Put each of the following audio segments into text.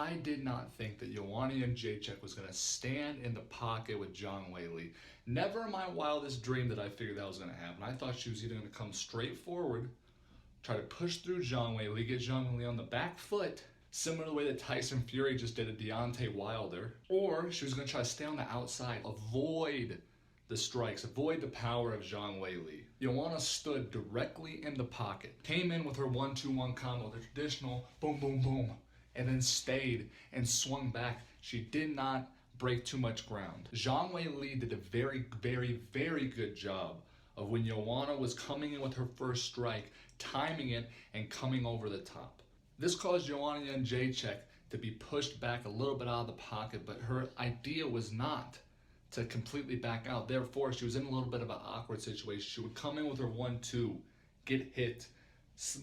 I did not think that Joanna Jedrzejczyk was going to stand in the pocket with Zhang Weili. Never in my wildest dream did I figure that was going to happen. I thought she was either going to come straight forward, try to push through Zhang Weili, get Zhang Weili on the back foot, similar to the way that Tyson Fury just did to Deontay Wilder, or she was going to try to stay on the outside, avoid the strikes, avoid the power of Zhang Weili. Joanna stood directly in the pocket, came in with her 1-2-1 combo, the traditional boom, boom, boom, and then stayed and swung back. She did not break too much ground. Zhang Weili did a very, very, very good job of when Joanna was coming in with her first strike, timing it and coming over the top. This caused Joanna Jedrzejczyk to be pushed back a little bit out of the pocket, but her idea was not to completely back out. Therefore, she was in a little bit of an awkward situation. She would come in with her 1-2, get hit,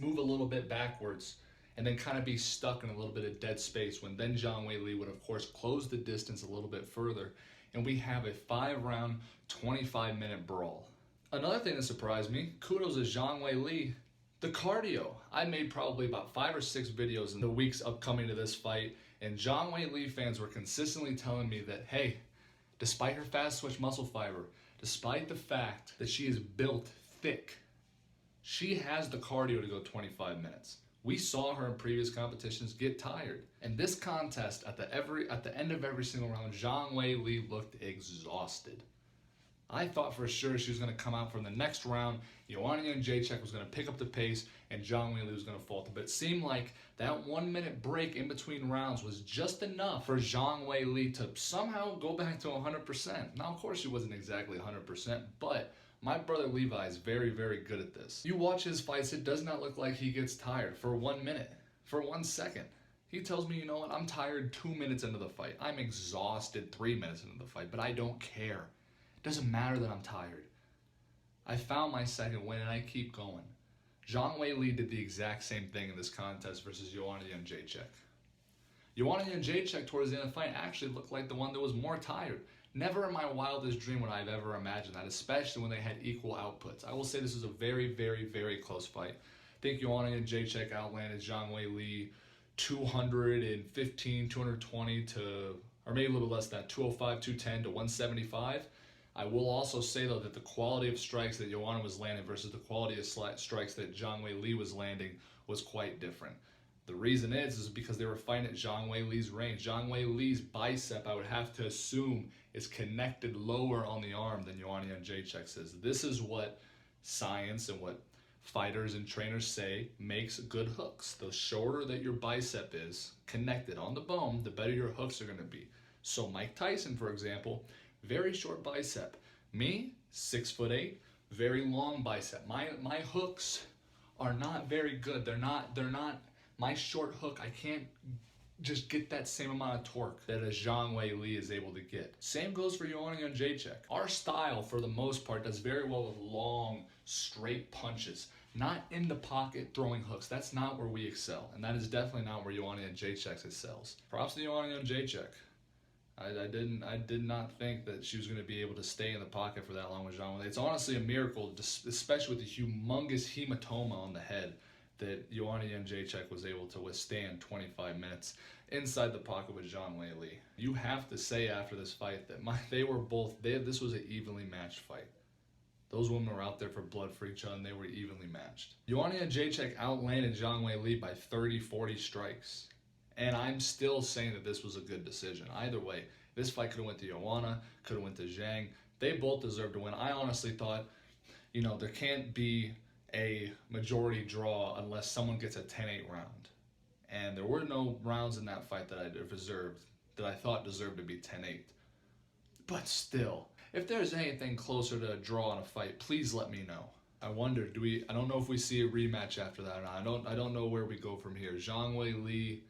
move a little bit backwards, and then kind of be stuck in a little bit of dead space when then Zhang Weili would, of course, close the distance a little bit further, and we have a 5-round, 25-minute brawl. Another thing that surprised me, kudos to Zhang Weili, the cardio. I made probably about 5 or 6 videos in the weeks upcoming to this fight, and Zhang Weili fans were consistently telling me that, hey, despite her fast twitch muscle fiber, despite the fact that she is built thick, she has the cardio to go 25 minutes. We saw her in previous competitions get tired. And this contest, at the end of every single round, Zhang Weili looked exhausted. I thought for sure she was going to come out from the next round, Joanna Jedrzejczyk was going to pick up the pace, and Zhang Weili was going to falter. But it seemed like that 1-minute break in between rounds was just enough for Zhang Weili to somehow go back to 100%. Now, of course, she wasn't exactly 100%, but my brother Levi is very, very good at this. You watch his fights, it does not look like he gets tired for 1 minute, for 1 second. He tells me, you know what, I'm tired 2 minutes into the fight. I'm exhausted 3 minutes into the fight, but I don't care. It doesn't matter that I'm tired. I found my second win and I keep going. Zhang Weili did the exact same thing in this contest versus Joanna Jedrzejczyk. Joanna Jedrzejczyk towards the end of the fight actually looked like the one that was more tired. Never in my wildest dream would I have ever imagined that, especially when they had equal outputs. I will say this was a very, very, very close fight. I think Joanna Jedrzejczyk outlanded Zhang Weili 215, 220 to, or maybe a little less than that, 205, 210 to 175. I will also say, though, that the quality of strikes that Joanna was landing versus the quality of strikes that Zhang Weili was landing was quite different. The reason is because they were fighting at Zhang Weili's range. Zhang Weili's bicep, I would have to assume, is connected lower on the arm than Joanna Jedrzejczyk's is. This is what science and what fighters and trainers say makes good hooks. The shorter that your bicep is connected on the bone, the better your hooks are going to be. So Mike Tyson, for example, very short bicep. Me, 6'8", very long bicep. My hooks are not very good. They're not my short hook. I can't just get that same amount of torque that a Zhang Weili is able to get. Same goes for Joanna Jedrzejczyk. Our style, for the most part, does very well with long, straight punches. Not in the pocket throwing hooks. That's not where we excel. And that is definitely not where Joanna Jedrzejczyk excels. Props to Joanna Jedrzejczyk. I did not think that she was going to be able to stay in the pocket for that long with Zhang Weili. It's honestly a miracle, especially with the humongous hematoma on the head, that Joanna Jedrzejczyk was able to withstand 25 minutes inside the pocket with Zhang Weili. You have to say after this fight that this was an evenly matched fight. Those women were out there for blood for each other, and they were evenly matched. Joanna Jedrzejczyk outlanded Zhang Weili by 30, 40 strikes. And I'm still saying that this was a good decision. Either way, this fight could have went to Joanna, could have went to Zhang. They both deserved to win. I honestly thought, there can't be a majority draw unless someone gets a 10-8 round. And there were no rounds in that fight that I thought deserved to be 10-8. But still, if there's anything closer to a draw in a fight, please let me know. I wonder, I don't know if we see a rematch after that or not. I don't know where we go from here. Zhang Weili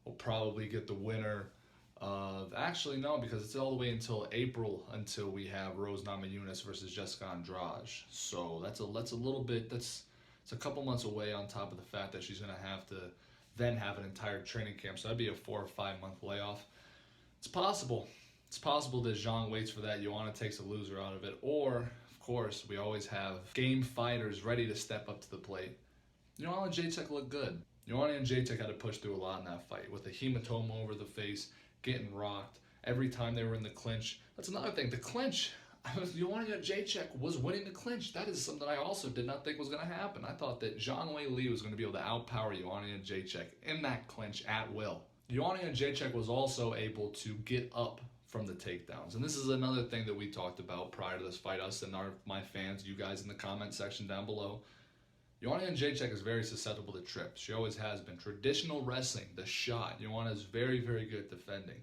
will probably get the winner of, actually no, because it's all the way until April until we have Rose Namajunas versus Jessica Andrade. So that's a couple months away, on top of the fact that she's going to have to then have an entire training camp. So that'd be a 4 or 5 month layoff. It's possible. It's possible that Zhang waits for that, Joanna takes a loser out of it, or, of course, we always have game fighters ready to step up to the plate. Joanna Jedrzejczyk looked good. Joanna and Jedrzejczyk had to push through a lot in that fight with a hematoma over the face, getting rocked every time they were in the clinch. That's another thing. The clinch, Joanna Jedrzejczyk was winning the clinch. That is something I also did not think was going to happen. I thought that Zhang Weili was going to be able to outpower Joanna Jedrzejczyk in that clinch at will. Joanna Jedrzejczyk was also able to get up from the takedowns. And this is another thing that we talked about prior to this fight, us and my fans, you guys in the comment section down below. Joanna Jedrzejczyk is very susceptible to trips. She always has been. Traditional wrestling, the shot, Joanna is very, very good at defending.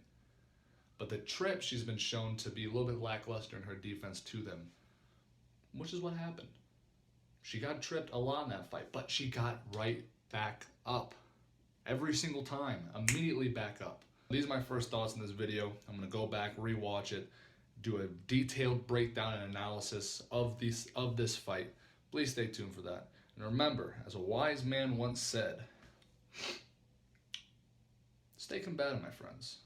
But the trip, she's been shown to be a little bit lackluster in her defense to them, which is what happened. She got tripped a lot in that fight, but she got right back up. Every single time, immediately back up. These are my first thoughts in this video. I'm going to go back, rewatch it, do a detailed breakdown and analysis of this fight. Please stay tuned for that. And remember, as a wise man once said, stay combative, my friends.